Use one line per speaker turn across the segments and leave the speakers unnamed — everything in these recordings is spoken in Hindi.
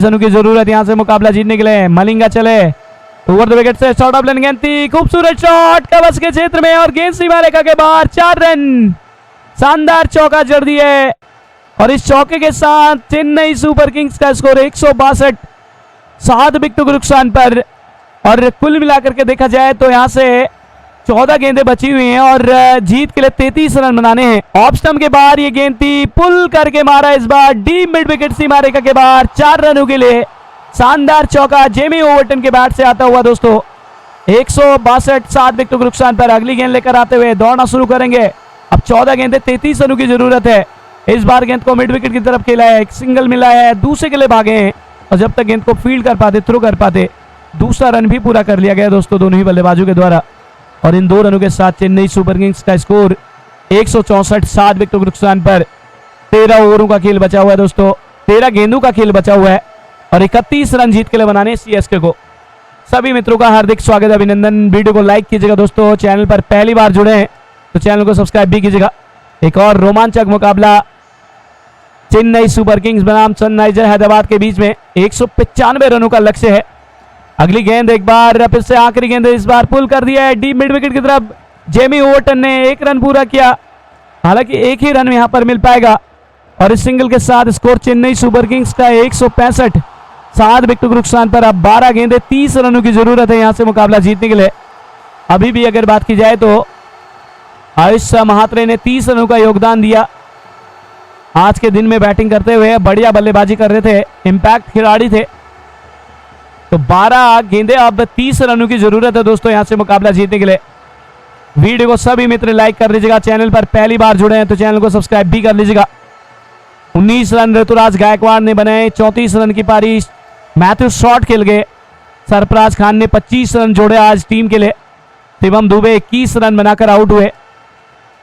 की जरूरत यहाँ से मुकाबला जीतने के लिए। मलिंगा चले ओवर द विकेट से शॉट ऑफ लेन गेंद थी, खूबसूरत शॉट कवच के क्षेत्र में और गेंद सीमा रेखा के बाहर। 4 रन, शानदार चौका जड़ दिया है और इस चौके के साथ चेन्नई सुपर किंग्स का स्कोर 162, 7 विकेटों के नुकसान पर। और कुल मिलाकर के देखा जाए तो यहाँ से 14 गेंदें बची हुई हैं और जीत के लिए 33 रन बनाने हैं। ऑफ स्टंप के बाहर ये गेंद थी, पुल करके मारा इस बार डीप मिड विकेट सीमा रेखा के बाहर। 4 रनों के लिए शानदार चौका जेमी ओवरटन के बैट से आता हुआ दोस्तों। 162, 7 विकेटों के नुकसान पर। अगली गेंद लेकर आते हुए दौड़ना शुरू करेंगे। अब 14 गेंदें, 33 रनों की जरूरत है। इस बार गेंद को मिड विकेट की तरफ खेला है, एक सिंगल मिला है, दूसरे के लिए भागे हैं और जब तक गेंद को फील्ड कर पाते, थ्रो कर पाते, दूसरा रन भी पूरा कर लिया गया दोस्तों दोनों ही बल्लेबाजों के द्वारा। और इन 2 रनों के साथ चेन्नई सुपर किंग्स का स्कोर 164, 7 विकेटों के नुकसान पर। 13 ओवरों का खेल बचा हुआ है दोस्तों, 13 गेंदों का खेल बचा हुआ है और 31 रन जीत के लिए बनाने सीएसके को। सभी मित्रों का हार्दिक स्वागत, अभिनंदन। वीडियो को लाइक कीजिएगा दोस्तों, चैनल पर पहली बार जुड़े हैं तो चैनल को सब्सक्राइब भी कीजिएगा। एक और रोमांचक मुकाबला चेन्नई सुपर किंग्स बनाम सनराइजर हैदराबाद के बीच में। 195 रनों का लक्ष्य है। अगली गेंद एक बार फिर से आखिरी गेंद, इस बार पुल कर दिया है डीप मिड विकेट की तरफ। जेमी ओवरटन ने 1 रन पूरा किया, हालांकि 1 ही रन यहां पर मिल पाएगा और इस सिंगल के साथ स्कोर चेन्नई सुपर किंग्स का 165, 7 विकेटों के नुकसान पर। अब 12 गेंदें, 30 रनों की जरूरत है यहां से मुकाबला जीतने के लिए। अभी भी अगर बात की जाए तो आयुष महात्रे ने 30 रनों का योगदान दिया। आज के दिन में बैटिंग करते हुए बढ़िया बल्लेबाजी कर रहे थे, इंपैक्ट खिलाड़ी थे। तो 12 गेंदें, अब 30 रनों की जरूरत है दोस्तों यहां से मुकाबला जीतने के लिए। वीडियो को सभी मित्र लाइक कर लीजिएगा, चैनल पर पहली बार जुड़े हैं तो चैनल को सब्सक्राइब भी कर लीजिएगा। 19 रन ऋतुराज गायकवाड़ ने बनाए, 34 रन की पारी मैथ्यू शॉट खेल गए। सरफराज खान ने 25 रन जोड़े आज टीम के लिए। शिवम दुबे 21 रन बनाकर आउट हुए।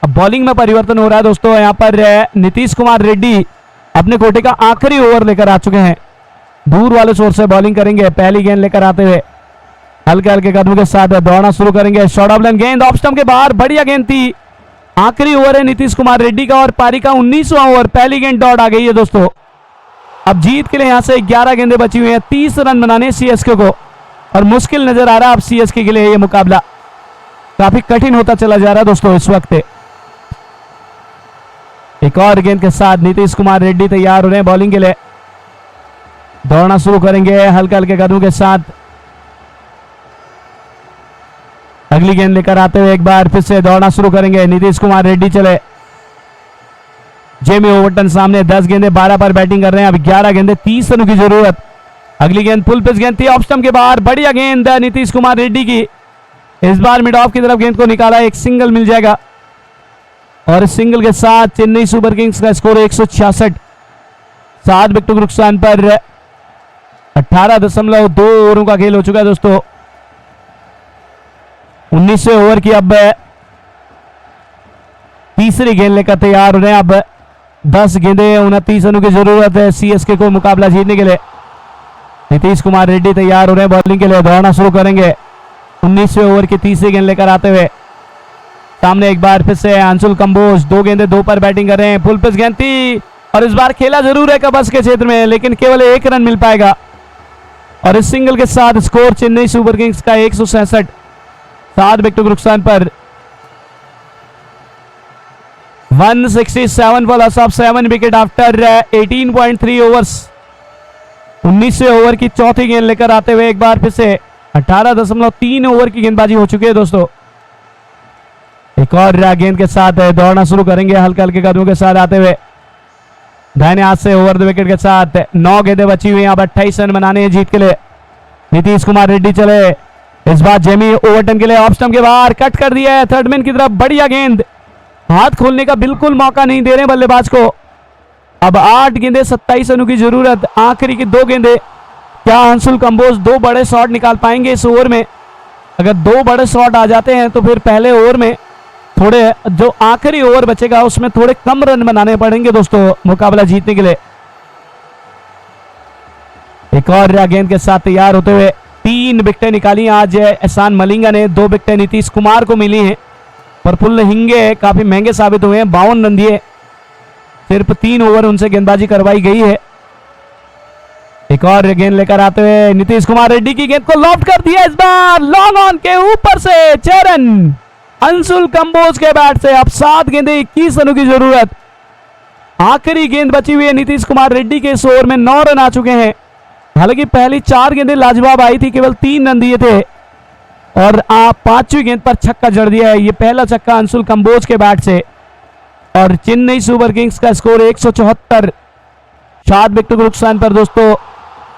अब बॉलिंग में परिवर्तन हो रहा है दोस्तों, यहाँ पर नीतीश कुमार रेड्डी अपने कोटे का आखिरी ओवर लेकर आ चुके हैं। दूर वाले छोर से बॉलिंग करेंगे। पहली गेंद लेकर आते हुए हल्के हल्के कदमों के साथ दौड़ना शुरू करेंगे। शॉर्ट ऑफ लेन गेंद ऑफ स्टंप के बाहर, बढ़िया गेंद थी। आखिरी ओवर है नीतीश कुमार रेड्डी का और पारी का 19वां ओवर। पहली गेंद डॉट आ गई है दोस्तों। अब जीत के लिए यहां से 11 गेंदें बची हुई हैं, 30 रन बनाने सीएसके को और मुश्किल नजर आ रहा है अब सीएसके के लिए। ये मुकाबला काफी कठिन होता चला जा रहा है दोस्तों इस वक्त। एक और गेंद के साथ नीतीश कुमार रेड्डी तैयार हो रहे हैं बॉलिंग के लिए। दौड़ना शुरू करेंगे हल्के हल्के कदमों के साथ। अगली गेंद लेकर आते हुए एक बार फिर से दौड़ना शुरू करेंगे। नीतीश कुमार रेड्डी चले, जेमी ओवरटन सामने। 10 गेंदें, 12 पर बैटिंग कर रहे हैं। अब 11 गेंदें, 30 रनों की जरूरत। अगली गेंद फुल पिच गेंद थी, ऑफ स्टंप के बाहर, बढ़िया गेंद नीतीश कुमार रेड्डी की। इस बार मिड ऑफ की तरफ गेंद को निकाला, एक सिंगल मिल जाएगा और इस सिंगल के साथ चेन्नई सुपर किंग्स का स्कोर 166, 7 विकेटों के नुकसान पर। 18.2 ओवरों का खेल हो चुका है दोस्तों। 19वें ओवर की अब तीसरी गेंद लेकर तैयार हो रहे हैं। अब 10 गेंदें, 29 रनों की जरूरत है सीएसके को मुकाबला जीतने के लिए। नीतीश कुमार रेड्डी तैयार हो रहे हैं बॉलिंग के लिए। दौड़ना शुरू करेंगे 19वें ओवर की तीसरी गेंद लेकर आते हुए। सामने एक बार फिर से अंशुल कंबोज, 2 गेंदें, 2 पर बैटिंग कर रहे हैं। फुल पिच गेंद थी और इस बार खेला जरूर है कबस के क्षेत्र में, लेकिन केवल 1 रन मिल पाएगा और इस सिंगल के साथ स्कोर चेन्नई सुपर किंग्स का 167, 7 विकेटों के नुकसान पर। 167 for loss of 7 wicket after 18.3 overs. 19वें ओवर की चौथी गेंद लेकर आते हुए एक बार फिर से 18.3 ओवर की गेंदबाजी हो चुकी है दोस्तों। एक और गेंद के साथ दौड़ना शुरू करेंगे हल्के हल्के कदमों के साथ आते हुए। दाहिने हाथ से ओवर द विकेट के साथ 9 गेंदें बची हुई हैं। अब 28 रन बनाने हैं जीत के लिए। नीतीश कुमार रेड्डी चले, इस बार जेमी ओवरटन के लिए ऑफ स्टंप के बाहर कट कर दिया है थर्ड मैन की तरफ। बढ़िया गेंद, हाथ खोलने का बिल्कुल मौका नहीं दे रहे बल्लेबाज को। अब 8 गेंदें, 27 रनों की जरूरत। आखिरी की 2 गेंदें, क्या अंशुल कंबोज 2 बड़े शॉट निकाल पाएंगे इस ओवर में? अगर 2 बड़े शॉट आ जाते हैं तो फिर पहले ओवर में थोड़े, जो आखिरी ओवर बचेगा उसमें थोड़े कम रन बनाने पड़ेंगे दोस्तों मुकाबला जीतने के लिए। एक और गेंद के साथ तैयार होते हुए 3 विकेटें निकाली आज एहसान मलिंगा ने। 2 विकेटें नीतीश कुमार को मिली हैं। प्रफुल्ल हिंगे काफी महंगे साबित हुए हैं, 52 रन दिए। सिर्फ 3 ओवर उनसे गेंदबाजी करवाई गई है। एक और गेंद लेकर आते हुए नीतीश कुमार रेड्डी की गेंद को लॉफ्ट कर दिया, इस बार लॉन्ग ऑन के ऊपर से 6 रन अंशुल कंबोज के बैट से। अब 7 गेंदे 21 रनों की जरूरत। आखिरी गेंद बची हुई है नीतीश कुमार रेड्डी के। इस ओवर में 9 रन आ चुके हैं। हालांकि पहली 4 गेंदें लाजवाब आई थी, केवल 3 रन दिए थे और 5वीं गेंद पर छक्का जड़ दिया है। ये पहला छक्का अंशुल कंबोज के बैट से। और चेन्नई सुपर किंग्स का स्कोर 174, 7 विकेटों के नुकसान पर दोस्तों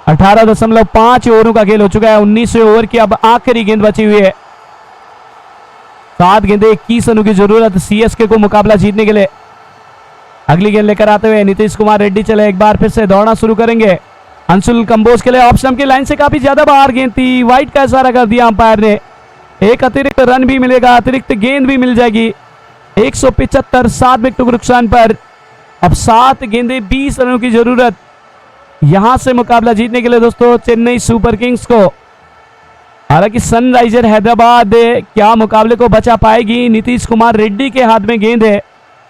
18.5 ओवरों का खेल हो चुका है। 19वें ओवर की अब आखिरी गेंद बची हुई है। 7 गेंदे 21 रनों की जरूरत सीएसके को मुकाबला जीतने के लिए। अगली गेंद लेकर आते हुए नीतीश कुमार रेड्डी चले, एक बार फिर से दौड़ना शुरू करेंगे। अंशुल कंबोज के लिए ऑफ स्टंप की लाइन से काफी ज्यादा बाहर गेंद थी, वाइड का इशारा कर दिया अंपायर ने। एक अतिरिक्त रन भी मिलेगा, अतिरिक्त गेंद भी मिल जाएगी। 175, 7 विकेटों के नुकसान पर अब 7 गेंदे 20 रनों की जरूरत यहां से मुकाबला जीतने के लिए दोस्तों चेन्नई सुपर किंग्स को। हालांकि सनराइजर हैदराबाद क्या मुकाबले को बचा पाएगी? नीतीश कुमार रेड्डी के हाथ में गेंद है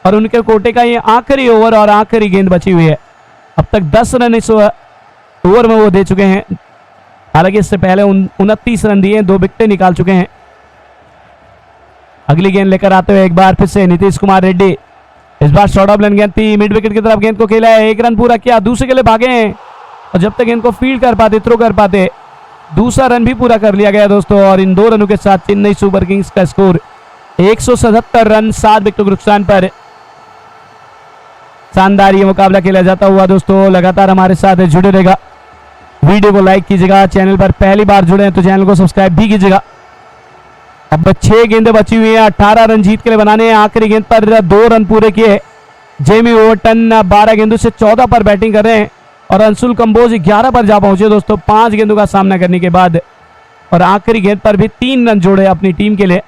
और उनके कोटे का ये आखिरी ओवर और आखिरी गेंद बची हुई है। अब तक 10 रन इस ओवर में वो दे चुके हैं। हालांकि इससे पहले 29 रन दिए, 2 विकेटें निकाल चुके हैं। अगली गेंद लेकर आते हुए एक बार फिर से नीतीश कुमार रेड्डी। इस बार शॉर्ट ऑफ लेन गेंद थी, मिड विकेट की तरफ गेंद को खेला है, 1 रन पूरा किया, दूसरे के लिए भागे हैं और जब तक गेंद को फील्ड कर पाते, थ्रो कर पाते, दूसरा रन भी पूरा कर लिया गया दोस्तों। और इन 2 रनों के साथ चेन्नई सुपर किंग्स का स्कोर 177 रन, 7 विकेटों के नुकसान पर। शानदार ये मुकाबला खेला जाता हुआ दोस्तों लगातार हमारे साथ जुड़े रहेगा। वीडियो को लाइक कीजिएगा, चैनल पर पहली बार जुड़े हैं तो चैनल को सब्सक्राइब भी कीजिएगा। अब 6 गेंदें बची हुई हैं, 18 रन जीत के लिए बनाने हैं। आखिरी गेंद पर 2 रन पूरे किए। जेमी ओवरटन 12 गेंदों से 14 पर बैटिंग कर रहे हैं और अंशुल कंबोज 11 पर जा पहुंचे दोस्तों 5 गेंदों का सामना करने के बाद। और आखिरी गेंद पर भी 3 रन जोड़े अपनी टीम के लिए।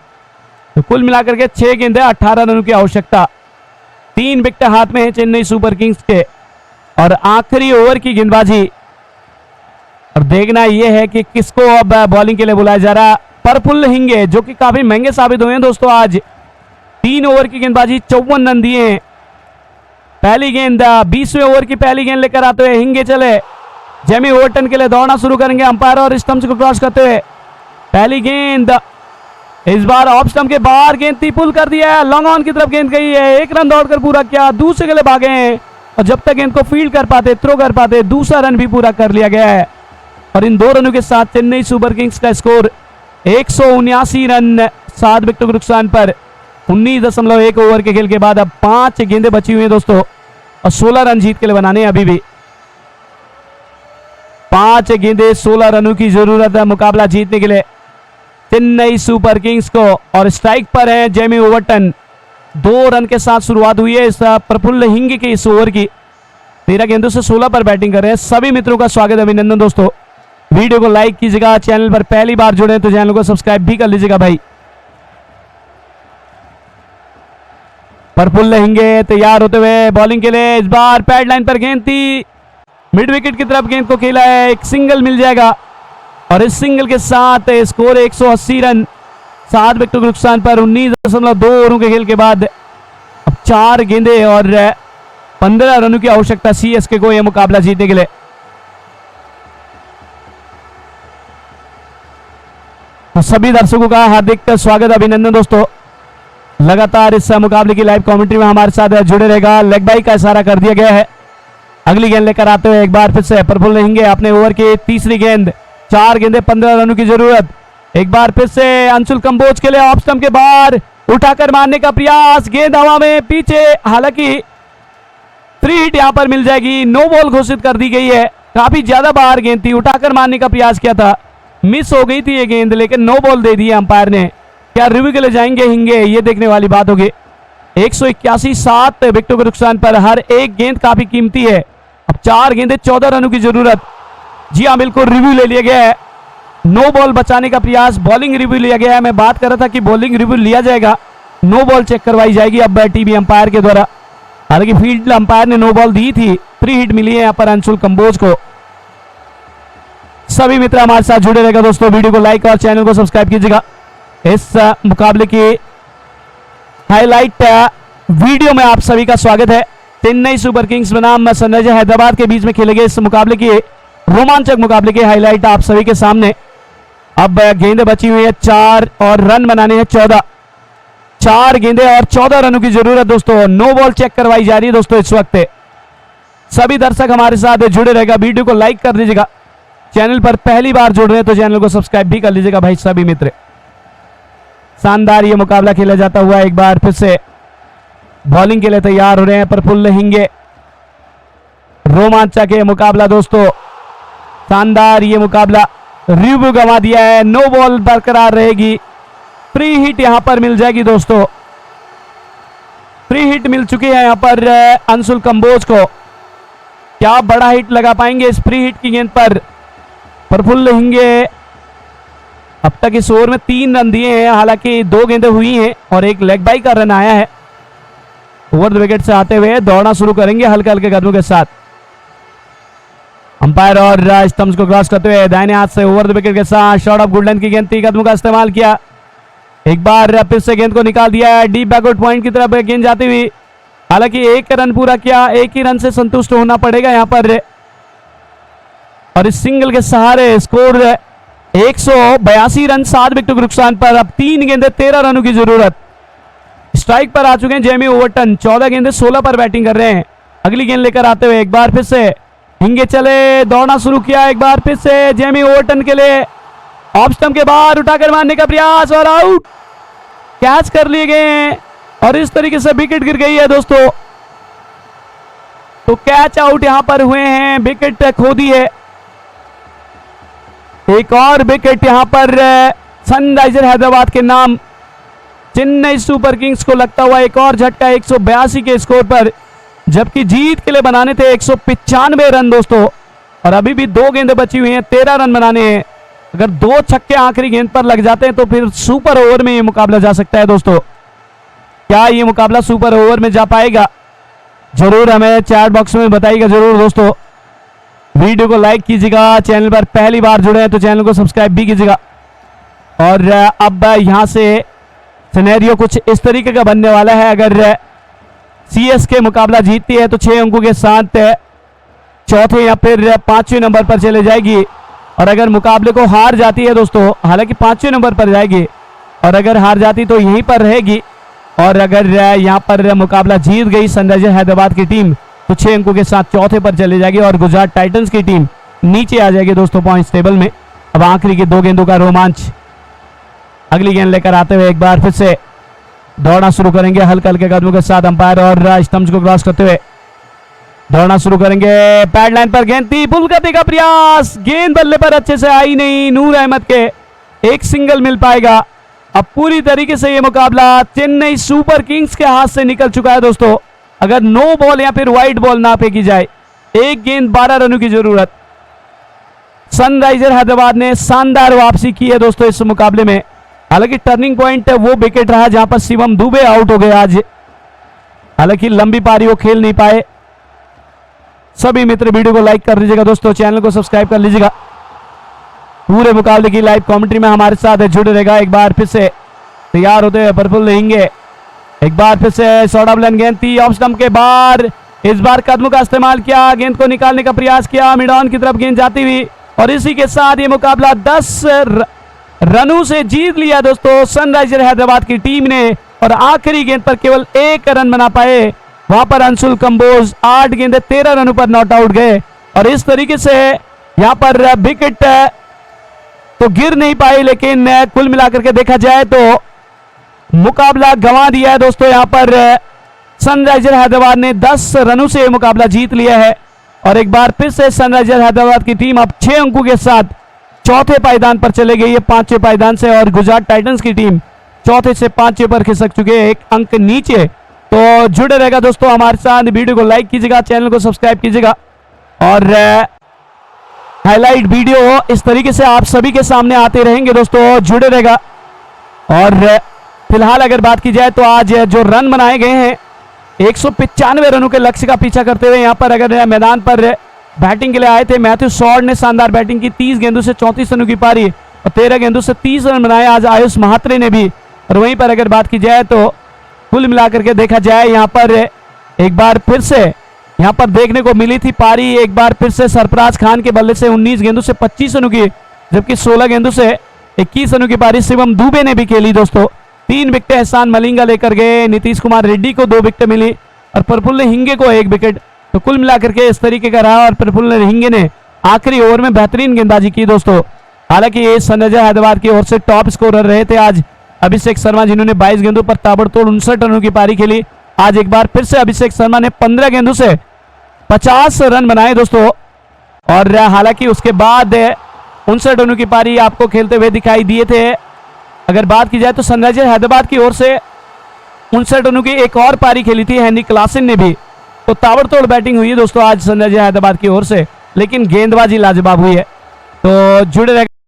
तो कुल मिलाकर के 6 गेंदें 18 रनों की आवश्यकता। 3 विकेट हाथ में है चेन्नई सुपर किंग्स के और आखिरी ओवर की गेंदबाजी। और देखना यह है कि किसको अब बॉलिंग के लिए बुलाया जा रहा है। प्रफुल्ल हिंगे जो कि काफी महंगे साबित हुए हैं दोस्तों आज। 3 ओवर की गेंदबाजी, 54 रन दिए हैं। पहली गेंद 20वें ओवर की पहली गेंद लेकर आते हुए हिंगे चले, जेमी ओवरटन के लिए दौड़ना शुरू करेंगे अंपायर और स्टंप्स को क्रॉस करते हुए। पहली गेंद इस बार ऑफ स्टंप के बाहर गेंद थी, पुल कर दिया है, लॉन्ग ऑन की तरफ गेंद गई है, 1 रन दौड़कर पूरा किया, दूसरे के लिए भागे हैं और जब तक गेंद को फील्ड कर पाते, थ्रो कर पाते, दूसरा रन भी पूरा कर लिया गया है। और इन 2 रनों के साथ चेन्नई सुपर किंग्स का स्कोर 179 रन, 7 विकेटों के नुकसान पर। 19.1 ओवर के खेल के बाद अब 5 गेंदें बची हुई हैं दोस्तों और 16 रन जीत के लिए बनाने अभी भी। 5 गेंदें 16 रनों की जरूरत है मुकाबला जीतने के लिए चेन्नई सुपर किंग्स को। और स्ट्राइक पर है जेमी ओवरटन। 2 रन के साथ शुरुआत हुई है इस प्रफुल्ल हिंगे के इस ओवर की। 13 गेंदों से 16 पर बैटिंग कर रहे हैं। सभी मित्रों का स्वागत, अभिनंदन दोस्तों। वीडियो को लाइक कीजिएगा, चैनल पर पहली बार जुड़े तो चैनल को सब्सक्राइब भी कर लीजिएगा भाई। प्रफुल्ल हिंगे तैयार होते हुए बॉलिंग के लिए। इस बार पैड लाइन पर गेंद थी, मिड विकेट की तरफ गेंद को खेला है, एक सिंगल मिल जाएगा और इस सिंगल के साथ स्कोर 180 रन, 7 विकेटों के नुकसान पर। 19.2 ओवरों के खेल के बाद अब 4 गेंदें और 15 रनों की आवश्यकता सीएसके को यह मुकाबला जीतने के लिए। तो सभी दर्शकों का हार्दिक स्वागत, अभिनंदन दोस्तों। लगातार इस मुकाबले की लाइव कमेंट्री में हमारे साथ जुड़े रहेगा। लेग बाई का इशारा कर दिया गया है। अगली गेंद लेकर आते हुए एक बार फिर से प्रफुल्ल हिंगे अपने ओवर की तीसरी गेंद। 4 गेंदें 15 रनों की जरूरत। एक बार फिर से अंशुल कंबोज के लिए ऑफ स्टंप के बाहर उठाकर मारने का प्रयास, गेंद हवा में पीछे, हालांकि 3 हिट यहां पर मिल जाएगी। नो बॉल घोषित कर दी गई है। काफी ज्यादा बाहर गेंद थी, उठाकर मारने का प्रयास किया था, मिस हो गई थी ये गेंद, लेकिन नो बॉल दे दी अंपायर ने। क्या रिव्यू के लिए जाएंगे हिंगे, ये देखने वाली बात होगी। 181, 7 विकेटों के नुकसान पर। हर एक गेंद काफी कीमती है। अब 4 गेंदें 14 रनों की जरूरत। जी हाँ, बिल्कुल रिव्यू ले लिया गया है। नो बॉल बचाने का प्रयास, बॉलिंग रिव्यू लिया गया है। मैं बात कर रहा था कि बॉलिंग रिव्यू लिया जाएगा, नो बॉल चेक करवाई जाएगी अब टीवी अंपायर के द्वारा। हालांकि फील्ड अंपायर ने नो बॉल दी थी। 3 हिट मिली है यहाँ पर अंशुल कंबोज को। सभी मित्र हमारे साथ जुड़े रहेगा दोस्तों। वीडियो को लाइक और चैनल को सब्सक्राइब कीजिएगा। इस मुकाबले की हाईलाइट वीडियो में आप सभी का स्वागत है। चेन्नई सुपर किंग्स बनाम सनराइजर हैदराबाद के बीच में खेले गए इस मुकाबले की रोमांचक मुकाबले की हाईलाइट आप सभी के सामने। अब गेंदें बची हुई है 4 और रन बनाने हैं 14। 4 गेंदें और 14 रनों की जरूरत दोस्तों। नो बॉल चेक करवाई जा रही है दोस्तों इस वक्त। सभी दर्शक हमारे साथ जुड़े रहेगा, वीडियो को लाइक कर दीजिएगा। चैनल पर पहली बार जुड़ रहे हैं तो चैनल को सब्सक्राइब भी कर लीजिएगा भाई सभी मित्र। शानदार ये मुकाबला खेला जाता हुआ एक बार फिर से बॉलिंग के लिए तैयार हो रहे हैं प्रफुल्ल हिंगे। रोमांचक ये मुकाबला दोस्तों, शानदार ये मुकाबला। रिव्यू गंवा दिया है, नो बॉल बरकरार रहेगी। फ्री हिट यहां पर मिल जाएगी दोस्तों। फ्री हिट मिल चुकी है यहां पर अंशुल कंबोज को। क्या बड़ा हिट लगा पाएंगे इस फ्री हिट की गेंद पर प्रफुल्ल हिंगे। अब तक इस ओवर में 3 रन दिए हैं, हालांकि 2 गेंदें हुई हैं और एक लेग बाई का रन आया है। ओवर द विकेट से आते हुए दौड़ना शुरू करेंगे हल्के हल्के कदमों के साथ। अंपायर और स्टंप्स को क्रॉस करते हुए दाहिने हाथ से ओवर द विकेट के साथ शॉट ऑफ गुड लेंथ की गेंद 30 कदमों का इस्तेमाल किया। एक बार फिर से गेंद को निकाल दिया है डीप बैकवर्ड पॉइंट की तरफ गेंद जाती हुई। हालांकि 1 रन पूरा किया, 1 ही रन से संतुष्ट होना पड़ेगा यहां पर। और इस सिंगल के सहारे स्कोर 182 रन 7 विकेटों के नुकसान पर। अब 3 गेंदें 13 रनों की जरूरत। स्ट्राइक पर आ चुके हैं जेमी ओवरटन। 14 गेंदें 16 पर बैटिंग कर रहे हैं। अगली गेंद लेकर आते हुए एक बार फिर से हिंगे चले, दौड़ना शुरू किया। एक बार फिर से जेमी ओवरटन के लिए ऑफ स्टंप के बाहर उठाकर मारने का प्रयास और आउट। कैच कर लिए गए हैं और इस तरीके से विकेट गिर गई है दोस्तों। तो कैच आउट यहां पर हुए हैं, विकेट खो दी है। एक और विकेट यहां पर सनराइजर हैदराबाद के नाम। चेन्नई सुपर किंग्स को लगता हुआ एक और झटका 182 के स्कोर पर, जबकि जीत के लिए बनाने थे 195 रन दोस्तों। और अभी भी 2 गेंदें बची हुई हैं, 13 रन बनाने हैं। अगर 2 छक्के आखिरी गेंद पर लग जाते हैं तो फिर सुपर ओवर में ये मुकाबला जा सकता है दोस्तों। क्या ये मुकाबला सुपर ओवर में जा पाएगा? जरूर हमें चैट बॉक्स में बताइएगा जरूर दोस्तों। वीडियो को लाइक कीजिएगा, चैनल पर पहली बार जुड़े हैं तो चैनल को सब्सक्राइब भी कीजिएगा। और अब यहां से सिनेरियो कुछ इस तरीके का बनने वाला है। अगर सीएसके मुकाबला जीतती है तो 6 अंकों के साथ चौथे या फिर 5वें नंबर पर चले जाएगी। और अगर मुकाबले को हार जाती है दोस्तों, हालांकि 5वें नंबर पर जाएगी, और अगर हार जाती तो यहीं पर रहेगी। और अगर यहां पर मुकाबला जीत गई सनराइजर हैदराबाद की टीम तो 6 अंकों के साथ चौथे पर चले जाएगी और गुजरात टाइटंस की टीम नीचे आ जाएगी दोस्तों पॉइंट्स टेबल में। अब आखिरी की 2 गेंदों का रोमांच। अगली गेंद लेकर आते हुए एक बार फिर से दौड़ना शुरू करेंगे हल्के हल्के कदमों के साथ। अंपायर और स्टंप्स को क्रॉस करते हुए दौड़ना शुरू करेंगे। पैड लाइन पर गेंद थी, पुल करने का प्रयास, गेंद बल्ले पर अच्छे से आई नहीं। नूर अहमद के एक सिंगल मिल पाएगा। अब पूरी तरीके से ये मुकाबला चेन्नई सुपर किंग्स के हाथ से निकल चुका है दोस्तों। अगर नो बॉल या फिर वाइड बॉल ना फेंकी जाए, 1 गेंद 12 रनों की जरूरत। सनराइजर हैदराबाद ने शानदार वापसी की है दोस्तों इस मुकाबले में। हालांकि टर्निंग पॉइंट वो विकेट रहा जहां पर शिवम दुबे आउट हो गए आज। हालांकि लंबी पारी वो खेल नहीं पाए। सभी मित्र वीडियो को लाइक कर लीजिएगा दोस्तों, चैनल को सब्सक्राइब कर लीजिएगा। पूरे मुकाबले की लाइव कमेंट्री में हमारे साथ जुड़े रहेगा। एक बार फिर से तैयार होते हुए प्रफुल्ल हिंगे। एक बार फिर से शॉर्ट ऑफ लेन गेंद थी, ऑफ स्टंप के बाहर। इस बार कदमों का इस्तेमाल किया, गेंद को निकालने का प्रयास किया, मिड ऑन की तरफ गेंद जाती हुई। और इसी के साथ ये मुकाबला 10 रनों से जीत लिया दोस्तों सनराइजर हैदराबाद की टीम ने। और आखिरी गेंद पर केवल 1 रन बना पाए वहां पर अंशुल कंबोज। 8 गेंदें 13 रनों पर नॉट आउट गए। और इस तरीके से यहां पर विकेट तो गिर नहीं पाए, लेकिन कुल मिलाकर के देखा जाए तो मुकाबला गंवा दिया है दोस्तों। यहां पर सनराइजर हैदराबाद ने 10 रनों से मुकाबला जीत लिया है। और एक बार फिर से सनराइजर हैदराबाद की टीम अब 6 अंकों के साथ चौथे पायदान पर चले गई है 5वें पायदान से। और गुजरात टाइटंस की टीम चौथे से 5वें पर खिसक चुके हैं, 1 अंक नीचे। तो जुड़े रहेगा दोस्तों हमारे साथ। वीडियो को लाइक कीजिएगा, चैनल को सब्सक्राइब कीजिएगा। और हाईलाइट वीडियो इस तरीके से आप सभी के सामने आते रहेंगे दोस्तों, जुड़े रहेगा। और फिलहाल अगर बात की जाए तो आज जो रन बनाए गए हैं 195 रनों के लक्ष्य का पीछा करते हुए यहाँ पर अगर मैदान पर बैटिंग के लिए आए थे मैथ्यू सॉर्ड ने शानदार बैटिंग की। 30 गेंदों से 34 रनों की पारी और 13 गेंदों से 30 रन बनाए आज आयुष महात्रे ने भी। और वहीं पर अगर बात की जाए तो कुल मिलाकर के देखा जाए यहाँ पर एक बार फिर से यहाँ पर देखने को मिली थी पारी एक बार फिर से सरफराज खान के बल्ले से 19 गेंदों से 25 रनों की, जबकि 16 गेंदों से 21 रनों की पारी शिवम दुबे ने भी खेली दोस्तों। 3 विकेटें एहसान मलिंगा लेकर गए, नीतीश कुमार रेड्डी को 2 विकेट मिली और प्रफुल्ल हिंगे को 1 विकेट। तो कुल मिलाकर के इस तरीके का रहा और प्रफुल्ल हिंगे ने आखिरी ओवर में बेहतरीन गेंदबाजी की दोस्तों। हालांकि ये सनराइजर हैदराबाद की ओर से टॉप स्कोरर रहे थे आज अभिषेक शर्मा, जिन्होंने 22 गेंदों पर ताबड़तोड़ 59 रनों की पारी खेली। आज एक बार फिर से अभिषेक शर्मा ने 15 गेंदों से 50 रन बनाए दोस्तों। और हालांकि उसके बाद 59 रनों की पारी आपको खेलते हुए दिखाई दिए थे। अगर बात की जाए तो सनराइजर हैदराबाद की ओर से 59 रनों की एक और पारी खेली थी हेनरी क्लासन ने भी। तो ताबड़तोड़ बैटिंग हुई है दोस्तों आज सनराइजर हैदराबाद की ओर से, लेकिन गेंदबाजी लाजवाब हुई है। तो जुड़े रह